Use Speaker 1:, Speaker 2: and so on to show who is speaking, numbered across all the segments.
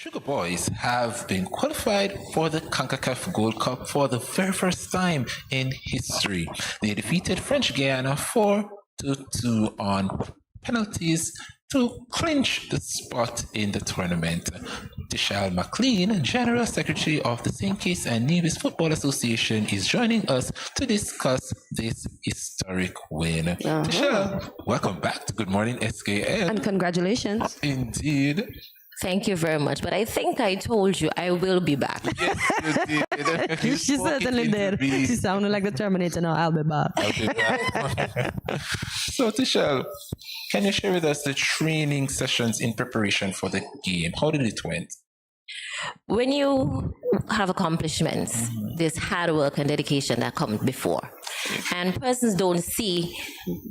Speaker 1: Sugar Boyz have been qualified for the CONCACAF Gold Cup for the very first time in history. They defeated French Guiana 4-2 on penalties to clinch the spot in the tournament. Techell McLean, General Secretary of the St. Kitts and Nevis Football Association, is joining us to discuss this historic win. Techell, welcome back to Good Morning SKN.
Speaker 2: And congratulations.
Speaker 1: Indeed.
Speaker 2: Thank you very much. But I think I told you I will be back.
Speaker 1: Yes, you did. You
Speaker 3: She certainly did. She sounded like the Terminator now. I'll be back.
Speaker 1: I'll be back. So, Techell, can you share with us the training sessions in preparation for the game? How did it went?
Speaker 2: When you have accomplishments, there's hard work and dedication that comes before. And persons don't see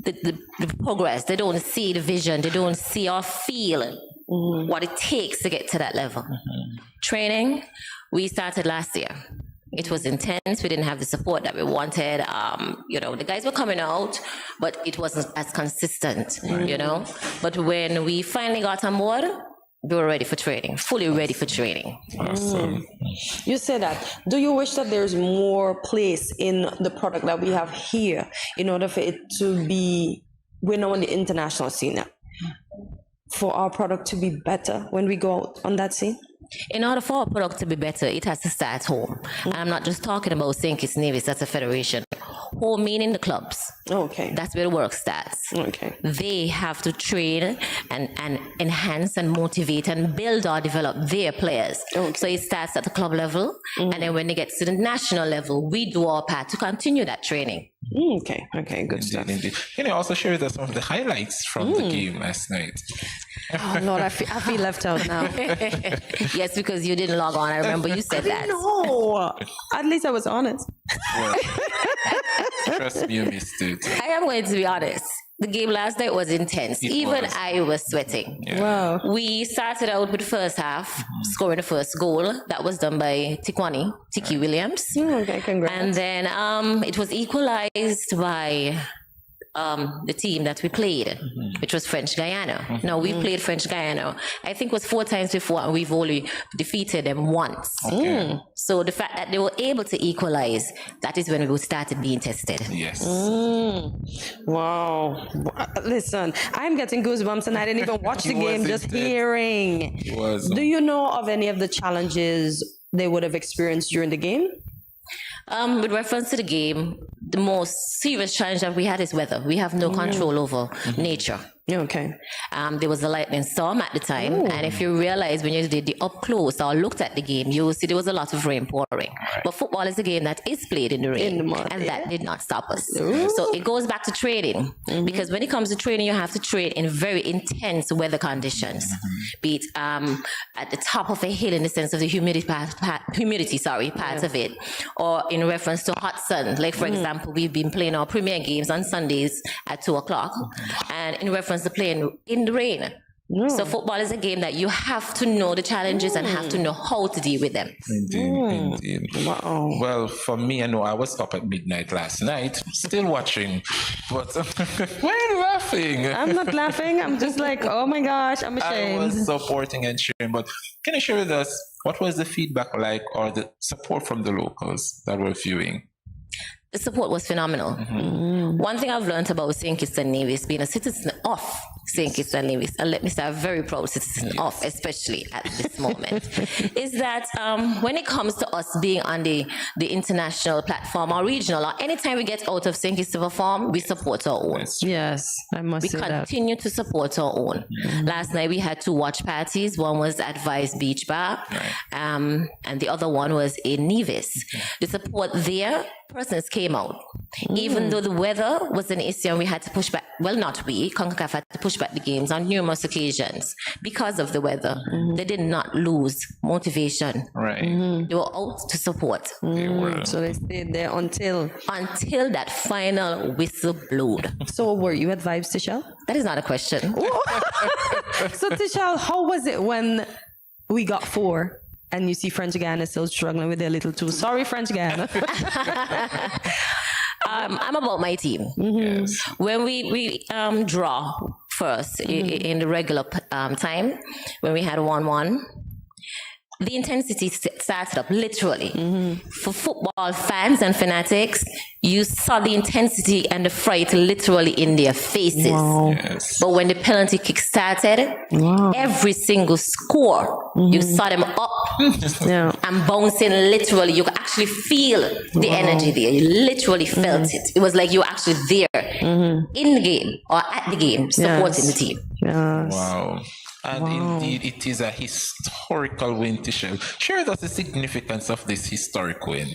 Speaker 2: the progress. They don't see the vision. They don't see or feel what it takes to get to that level. Training, we started last year. It was intense. We didn't have the support that we wanted. The guys were coming out, but it wasn't as consistent, But when we finally got on board, we were ready for training, fully ready for training.
Speaker 1: Awesome.
Speaker 3: You said that. Do you wish that there's more place in the product that we have here in order for it to be, we're now on the international scene now, for our product to be better when we go out on that scene?
Speaker 2: In order for our product to be better, it has to start home. And I'm not just talking about stkittsnevis, that's a federation. Home meaning the clubs.
Speaker 3: Okay.
Speaker 2: That's where the work starts.
Speaker 3: Okay.
Speaker 2: They have to train and enhance and motivate and build or develop their players.
Speaker 3: Okay.
Speaker 2: So it starts at the club level. And then when they get to the national level, we do our part to continue that training.
Speaker 3: Okay, good stuff.
Speaker 1: Indeed. Can you also share with us some of the highlights from the game last night?
Speaker 3: Oh, Lord, I feel left out now.
Speaker 2: Yes, because you didn't log on. I remember you said that.
Speaker 3: No, at least I was honest.
Speaker 1: Well, trust me, you missed it.
Speaker 2: I am going to be honest. The game last night was intense. Even
Speaker 1: was.
Speaker 2: I was sweating.
Speaker 1: Yeah.
Speaker 3: Wow.
Speaker 2: We started out with the first half, scoring the first goal. That was done by Tiki Williams.
Speaker 3: Okay, congrats.
Speaker 2: And then it was equalized by the team that we played, which was French Guiana. Now, we played French Guiana, I think it was 4 times before, and we've only defeated them once.
Speaker 1: Okay.
Speaker 2: So the fact that they were able to equalize, that is when we started being tested.
Speaker 1: Yes.
Speaker 3: Wow. Listen, I'm getting goosebumps and I didn't even watch the game,
Speaker 1: was
Speaker 3: just
Speaker 1: intense.
Speaker 3: hearing.
Speaker 1: It was.
Speaker 3: Do you know of any of the challenges they would have experienced during the game?
Speaker 2: With reference to the game, the most serious challenge that we had is weather. We have no control over nature.
Speaker 3: Okay.
Speaker 2: There was a lightning storm at the time, and if you realize when you did the up close or looked at the game, you will see there was a lot of rain pouring. But football is a game that is played in the rain,
Speaker 3: In the mud,
Speaker 2: and that did not stop us.
Speaker 3: Ooh.
Speaker 2: So it goes back to training, because when it comes to training, you have to train in very intense weather conditions, be it at the top of a hill in the sense of the humidity part of it, or in reference to hot sun. Like for example, we've been playing our premier games on Sundays at 2:00, and in reference to playing in the rain. So football is a game that you have to know the challenges and have to know how to deal with them.
Speaker 1: Indeed.
Speaker 3: Wow.
Speaker 1: Well, for me, I know I was up at midnight last night, still watching. But why are you laughing?
Speaker 3: I'm not laughing. I'm just like, oh my gosh, I'm
Speaker 1: I
Speaker 3: ashamed.
Speaker 1: was supporting and cheering. But can you share with us what was the feedback like, or the support from the locals that were viewing?
Speaker 2: The support was phenomenal. One thing I've learned about St. Kitts and Nevis, being a citizen of St. Kitts and Nevis, and let me say a very proud citizen of, especially at this moment, is that when it comes to us being on the international platform or regional, or anytime we get out of St. Kitts to perform, we support our own.
Speaker 3: Yes, I must
Speaker 2: We
Speaker 3: say that.
Speaker 2: continue to support our own. Last night we had 2 watch parties. One was at Vice Beach Bar, and the other one was in Nevis. The support there, persons came out. Even though the weather was an issue and we had to push back, well, not we, CONCACAF had to push back the games on numerous occasions because of the weather. They did not lose motivation.
Speaker 1: Right.
Speaker 2: They were out to support
Speaker 1: They were.
Speaker 3: So they stayed there until.
Speaker 2: until that final whistle blowed.
Speaker 3: So were you at Vibes, Techell?
Speaker 2: That is not a question.
Speaker 3: So Techell, how was it when we got 4? And you see French Guiana still struggling with their little 2. Sorry, French Guiana.
Speaker 2: I'm about my team.
Speaker 1: Yes.
Speaker 2: When we draw first in the regular time, when we had 1-1, the intensity started up literally. For football fans and fanatics, you saw the intensity and the fright literally in their faces.
Speaker 1: Yes.
Speaker 2: But when the penalty kick started, every single score, you saw them up and bouncing literally. You could actually feel the energy there. You literally felt it. It was like you were actually there in the game or at the game supporting the team.
Speaker 1: Wow. And indeed, it is a historical win to show. Share with us the significance of this historic win.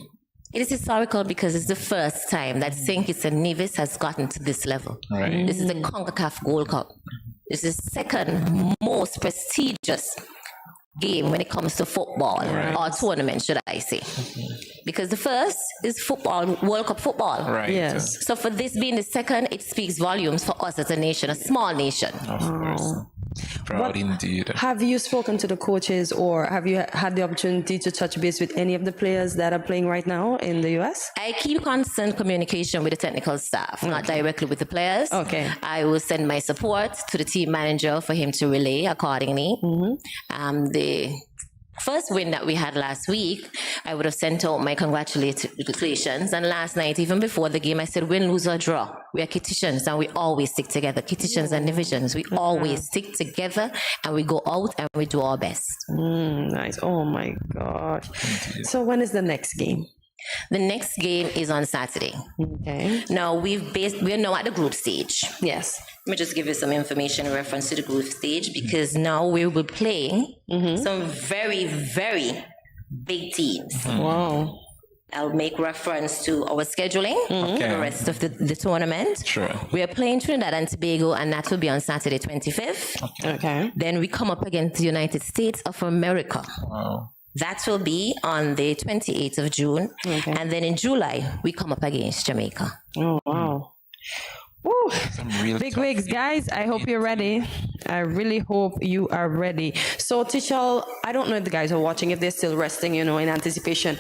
Speaker 2: It is historical because it's the first time that St. Kitts and Nevis has gotten to this level.
Speaker 1: Right.
Speaker 2: This is the CONCACAF Gold Cup. This is the second most prestigious game when it comes to football, or tournament, should I say. Because the first is football, World Cup football.
Speaker 1: Right.
Speaker 3: Yes.
Speaker 2: So for this being the second, it speaks volumes for us as a nation, a small nation.
Speaker 1: Of course. Proud indeed.
Speaker 3: Have you spoken to the coaches, or have you had the opportunity to touch base with any of the players that are playing right now in the US?
Speaker 2: I keep constant communication with the technical staff, not directly with the players.
Speaker 3: Okay.
Speaker 2: I will send my support to the team manager for him to relay accordingly. The first win that we had last week, I would have sent out my congratulations. And last night, even before the game, I said, win, lose, or draw. We are Kittitians and we always stick together. Kittitians and divisions, we always stick together and we go out and we do our best.
Speaker 3: Nice. Oh my gosh. So when is the next game?
Speaker 2: The next game is on Saturday.
Speaker 3: Okay.
Speaker 2: Now, we're now at the group stage.
Speaker 3: Yes.
Speaker 2: Let me just give you some information in reference to the group stage, because now we will be playing some very, very big teams.
Speaker 3: Wow.
Speaker 2: I'll make reference to our scheduling for the rest of the tournament.
Speaker 1: Sure.
Speaker 2: We are playing Trinidad and Tobago, and that will be on Saturday 25th.
Speaker 3: Okay.
Speaker 2: Then we come up against the United States of America.
Speaker 1: Wow.
Speaker 2: That will be on the 28th of June.
Speaker 3: Okay.
Speaker 2: And then in July, we come up against Jamaica.
Speaker 3: Oh, wow. Woo.
Speaker 1: Some real
Speaker 3: Big
Speaker 1: tough
Speaker 3: wigs, guys. I hope you're ready. I really hope you are ready. So, Techell, I don't know if the guys are watching, if they're still resting, in anticipation.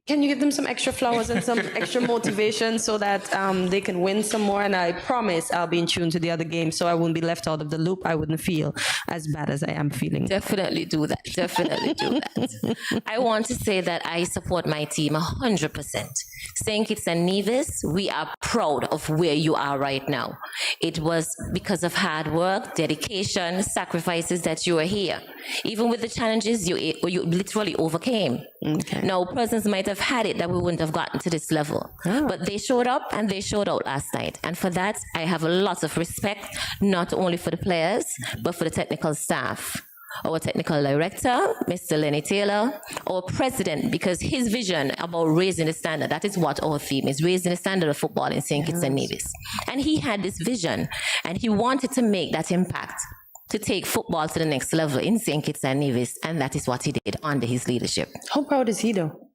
Speaker 3: Can you give them some extra flowers and some extra motivation so that they can win some more? And I promise I'll be in tune to the other game, so I won't be left out of the loop. I wouldn't feel as bad as I am feeling.
Speaker 2: Definitely do that. Definitely do that. I want to say that I support my team 100%. St. Kitts and Nevis, we are proud of where you are right now. It was because of hard work, dedication, sacrifices that you are here. Even with the challenges, you literally overcame.
Speaker 3: Okay.
Speaker 2: Now, persons might have had it that we wouldn't have gotten to this level. But they showed up and they showed out last night. And for that, I have a lot of respect, not only for the players, but for the technical staff. Our technical director, Mr. Lenny Taylor, our president, because his vision about raising the standard, that is what our theme is, raising the standard of football in St. Kitts and Nevis. And he had this vision, and he wanted to make that impact, to take football to the next level in St. Kitts and Nevis, and that is what he did under his leadership.
Speaker 3: How proud is he, though?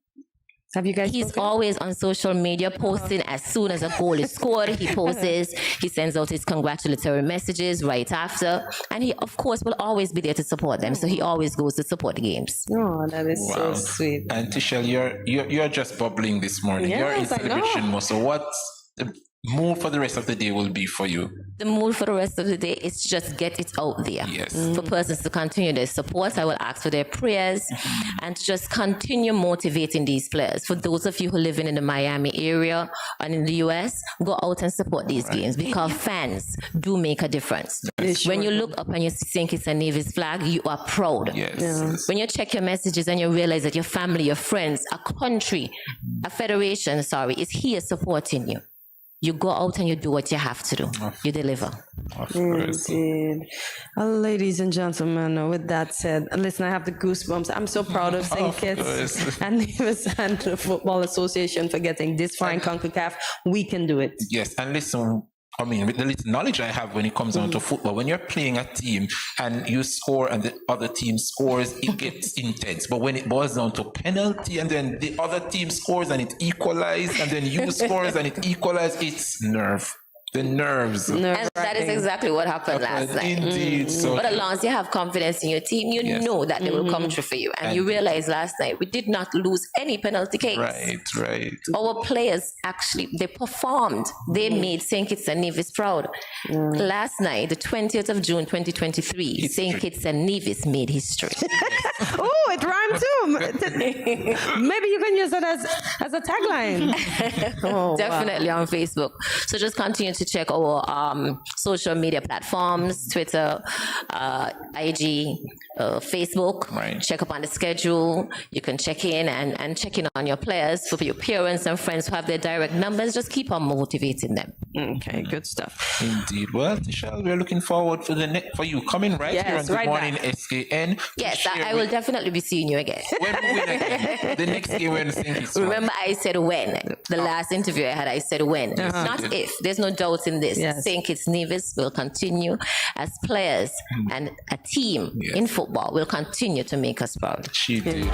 Speaker 3: Have you guys
Speaker 2: He's
Speaker 3: spoken?
Speaker 2: always on social media posting as soon as a goal is scored. He posts, he sends out his congratulatory messages right after. And he, of course, will always be there to support them. So he always goes to support the games.
Speaker 3: Oh, that is so sweet.
Speaker 1: And Techell, you're just bubbling this morning.
Speaker 3: Yes,
Speaker 1: you're in
Speaker 3: I
Speaker 1: celebration
Speaker 3: know.
Speaker 1: mode. So what's the mood for the rest of the day will be for you?
Speaker 2: The mood for the rest of the day is just get it out there.
Speaker 1: Yes.
Speaker 2: For persons to continue their support, I will ask for their prayers and to just continue motivating these players. For those of you who live in the Miami area and in the US, go out and support these games, because fans do make a difference. When you look up and you see St. Kitts and Nevis flag, you are proud.
Speaker 1: Yes.
Speaker 2: When you check your messages and you realize that your family, your friends, a country, a federation, is here supporting you. You go out and you do what you have to do. You deliver.
Speaker 1: Of course.
Speaker 3: Indeed. Ladies and gentlemen, with that said, listen, I have the goosebumps. I'm so proud of St. Kitts and Nevis and the Football Association for getting this far in CONCACAF. We can do it.
Speaker 1: Yes, and listen, I mean, with the little knowledge I have when it comes down to football, when you're playing a team and you score and the other team scores, it gets intense. But when it boils down to penalty and then the other team scores and it equalizes and then you scores and it equalizes, it's nerve the nerves.
Speaker 2: And that is exactly what happened last night.
Speaker 1: Indeed. So
Speaker 2: But as long as you have confidence in your team, you know that they will come through for you. And you realize last night we did not lose any penalty kicks.
Speaker 1: right.
Speaker 2: Our players actually, they performed. They made St. Kitts and Nevis proud. Last night, the 20th of June, 2023, St. Kitts and Nevis made history.
Speaker 3: Oh, it rhymed too. Maybe you can use it as a tagline.
Speaker 2: Definitely on Facebook. So just continue to check our social media platforms, Twitter, IG, Facebook.
Speaker 1: Right.
Speaker 2: Check up on the schedule. You can check in and check in on your players. For your parents and friends who have their direct numbers, just keep on motivating them.
Speaker 3: Okay, good stuff.
Speaker 1: Indeed. Well, Techell, we're looking forward for you coming right here on Good Morning SKN.
Speaker 2: Yes, I will definitely be seeing you again.
Speaker 1: When we win again. The next game we're St. Kitts.
Speaker 2: Remember, I said when. The last interview I had, I said when. Not if. There's no doubt in this.
Speaker 3: Yes.
Speaker 2: St. Kitts Nevis will continue as players and a team in football will continue to make us proud.
Speaker 1: She did.